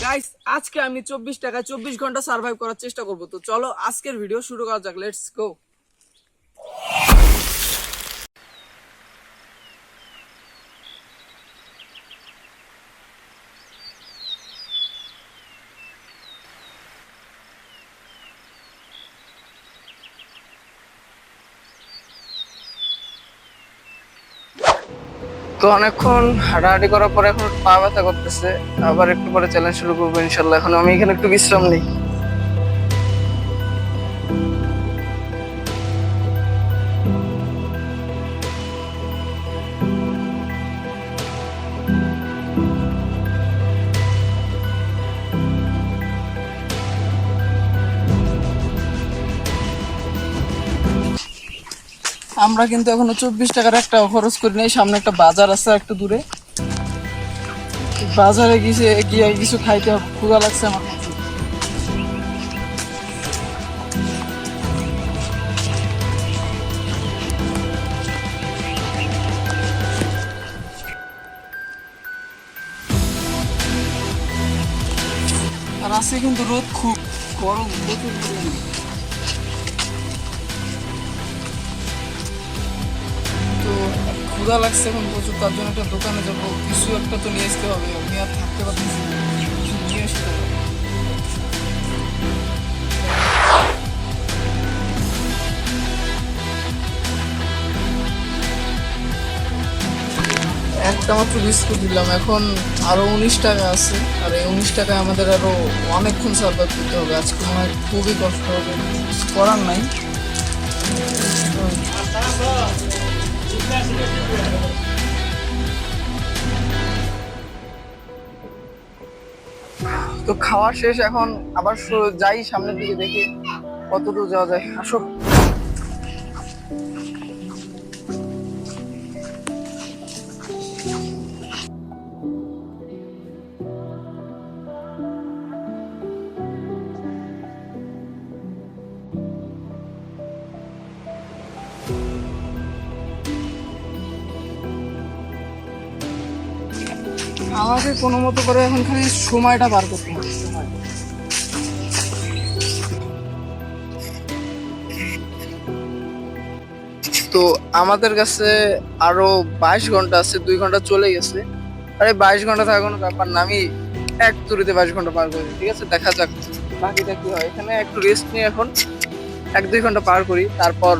Guys আজকে আমি 24 টাকায় 24 ঘন্টা সার্ভাইভ করার চেষ্টা করব। তো চলো আজকের ভিডিও শুরু করা যাক, লেটস গো। তো অনেকক্ষণ হাঁটাহাঁটি করার পরে এখন পা ব্যথা করতেছে, আবার একটু পরে চ্যালেঞ্জ শুরু করবো ইনশাল্লাহ। এখন আমি এখানে একটু বিশ্রাম নিই। আমরা কিন্তু এখনো 24 টাকার একটা খরচ করি নাই। সামনে একটা বাজার আছে একটু দূরে, বাজারে গিয়ে কিছু খাইতে হবে, ক্ষুধা লাগছে আমার। আর আজকে কিন্তু রোদ খুব গরম, প্রচুর পরিমাণে। তো ক্ষুধা লাগছে এখন প্রচুর, তার জন্য একটা দোকানে যাবো, কিছু একটা তো নিয়ে আসতে হবে। আমি আর থাকতে পারতেছি না, কিছু নিয়ে আসতে হবে। একটা মাত্র বিস্কুট দিলাম, এখন আরো 19 টাকা আছে। আর এই 19 টাকায় আমাদের আরো অনেকক্ষণ সার্ভাইভ করতে হবে। আজকে মনে হয় খুবই কষ্ট হবে, কিছু করার নাই। তো খাওয়া শেষ, এখন আবার যাই সামনের দিকে, দেখি কতদূর যাওয়া যায়। আসো। আমাকে কোনো মতো করে এখন খালি সময়টা পার করতে হবে। তো আমাদের কাছে আরো 22 ঘন্টা আছে, 2 ঘন্টা চলে গেছে। আরে 22 ঘন্টা থাকা কোনো ব্যাপার না, আমি এক তুরিতে 22 ঘন্টা পার করি। ঠিক আছে, দেখা যাক বাকিটা কি হয়। এখানে একটু রেস্ট নিয়ে এখন 1-2 ঘন্টা পার করি, তারপর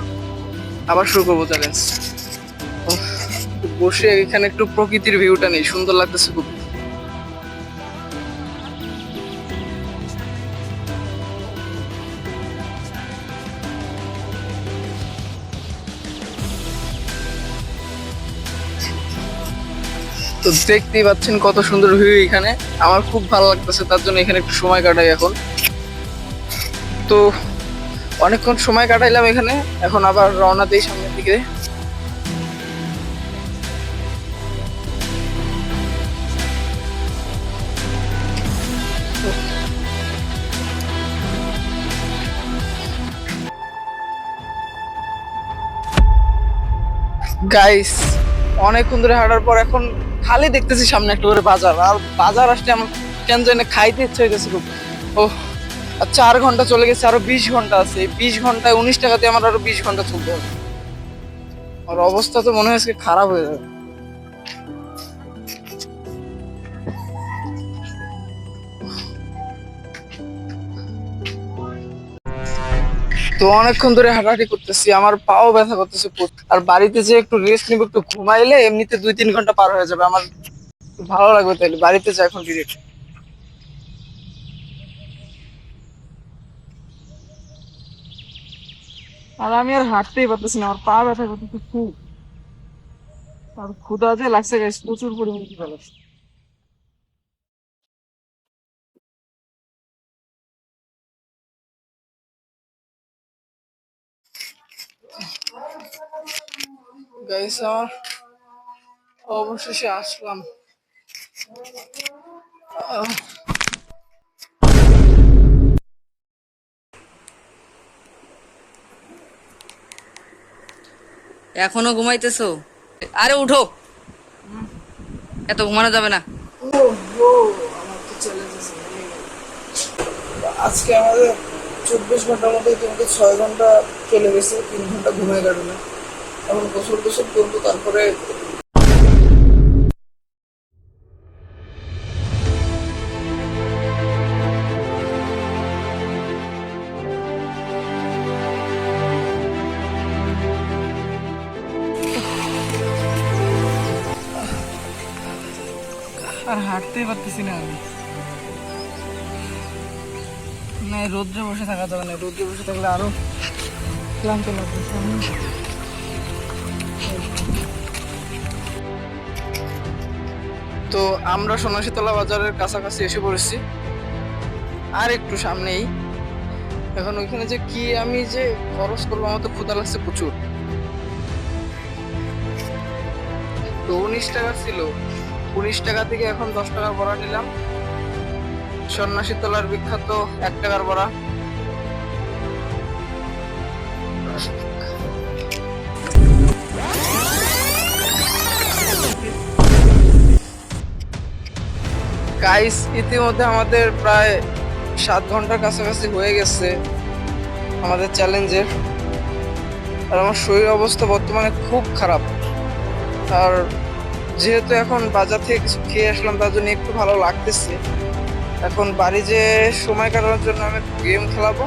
আবার শুরু করবো চ্যালেঞ্জ। বসে এখানে একটু প্রকৃতির ভিউটা নেই, সুন্দর লাগতেছে খুব। তো দেখতেই পাচ্ছেন কত সুন্দর ভিউ এখানে, আমার খুব ভালো লাগতেছে, তার জন্য এখানে একটু সময় কাটাই এখন। তো অনেকক্ষণ সময় কাটাইলাম এখানে, এখন আবার রওনা দিই সামনের দিকে। গাইস অনেকক্ষণ ধরে হাঁটার পর এখন খালি দেখতেছি সামনে একটা করে বাজার, আর বাজার আসলে আমার কেন জানি খাইতে ইচ্ছে হইতেছে খুব। ও, আর 4 ঘন্টা চলে গেছে, আরো 20 ঘন্টা আছে। 20 ঘন্টায় 19 টাকাতে আমার আরো 20 ঘন্টা চলতে হবে। আর অবস্থা তো মনে হয় আজকে খারাপ হয়ে যাবে। তো অনেকক্ষণ ধরে হাঁটাহাঁটি করতেছি, আমার পাও ব্যথা করতেছে প্রচুর। আর বাড়িতে যে একটু রেস্ট নিবো, একটু ঘুমাইলে এমনিতে 2-3 ঘন্টা পার হয়ে যাবে আমার, ভালো লাগবে। তাইলে বাড়িতে যাই এখন ডিরেক্ট। আর আমি আর হাঁটতেই পারতেছি না, আমার পা ব্যথা করতেছে খুব। আর ক্ষুধা যে লাগছে গাইস, প্রচুর পরিমাণে ক্ষুধা লাগছে। গাইস আমার অবশেষে আসলাম। আহ, এখনো ঘুমাইতেছো? আরে উঠো, এত ঘুমানো যাবে না। ও, ও, আমার তো চ্যালেঞ্জ আছে। আজকে আমাদের 24 ঘন্টার মধ্যে কিন্তু 6 ঘন্টা চলে গেছে, 3 ঘন্টা ঘুমায় কাটবে। এখন গোসল টোসল করবো, তারপরে আর হাঁটতেই পারতেছি না আমি। না, এই রোদ্রে বসে থাকা যাবে না, রোদ্রে বসে থাকলে আরো ক্লান্ত লাগতেছে। তো আমরা সোনাশীতলা বাজারের কাছাকাছি এসে পড়েছি, আর একটু সামনেই। এখন ওইখানে যে কি আমি যে খরচ করবো, আমার তো ক্ষুধা লাগছে প্রচুর। তো 19 টাকা ছিল, 19 টাকা থেকে এখন 10 টাকা বড়া নিলাম। সন্ন্যাসীতলার বিখ্যাত 1 টাকার বড়া। গাইস, ইতিমধ্যে আমাদের প্রায় 7 ঘন্টার কাছাকাছি হয়ে গেছে আমাদের চ্যালেঞ্জের। আর আমার শরীর অবস্থা বর্তমানে খুব খারাপ। আর যেহেতু এখন বাজার থেকে কিছু খেয়ে আসলাম, তার জন্য একটু ভালো লাগতেছে। এখন বাড়ি যে সময় কাটানোর জন্য আমি গেম খেলাবো।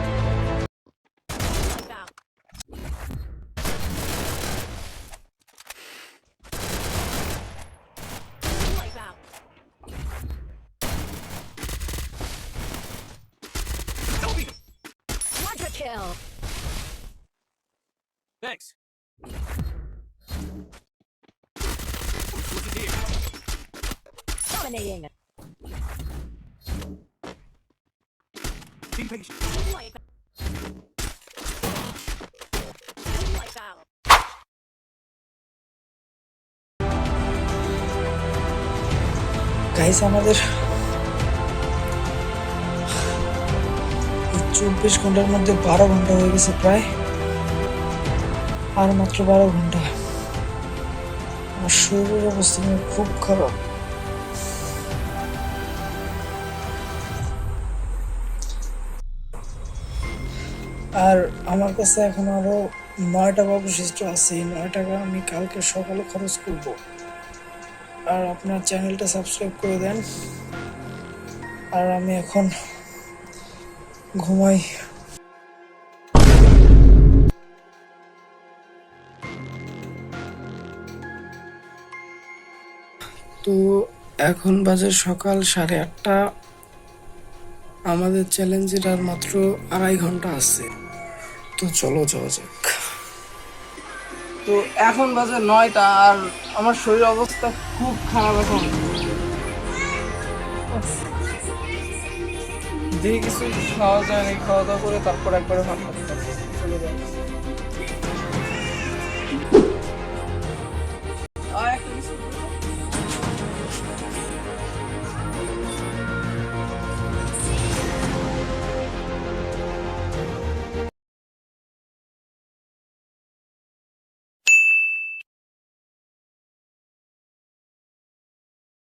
Quadra kill. Thanks. Dominating. Be patient. Wipe out. Guys, আমাদের 24 ঘন্টার মধ্যে 12 ঘন্টা হয়ে গেছে প্রায়, আর মাত্র 12 ঘন্টা। আমার শরীরের অবস্থা খুব খারাপ। আর আমার কাছে এখন আরো 9 টাকা অবশিষ্ট আছে। এই 9 টাকা আমি কালকে সকালে খরচ করব। আর আপনার চ্যানেলটা সাবস্ক্রাইব করে দেন। আর আমি এখন ঘুমাই। তো এখন বাজে সকাল 8:30। আমাদের চ্যালেঞ্জের আর মাত্র 2.5 ঘন্টা আছে। তো চলো যাওয়া যাক। তো এখন বাজে 9টা, আর আমার শরীর অবস্থা খুব খারাপ। এখন দিয়ে কিছু খাওয়া যায় না, খাওয়া দাওয়া করে তারপর একবারে ভাত চলে যায়।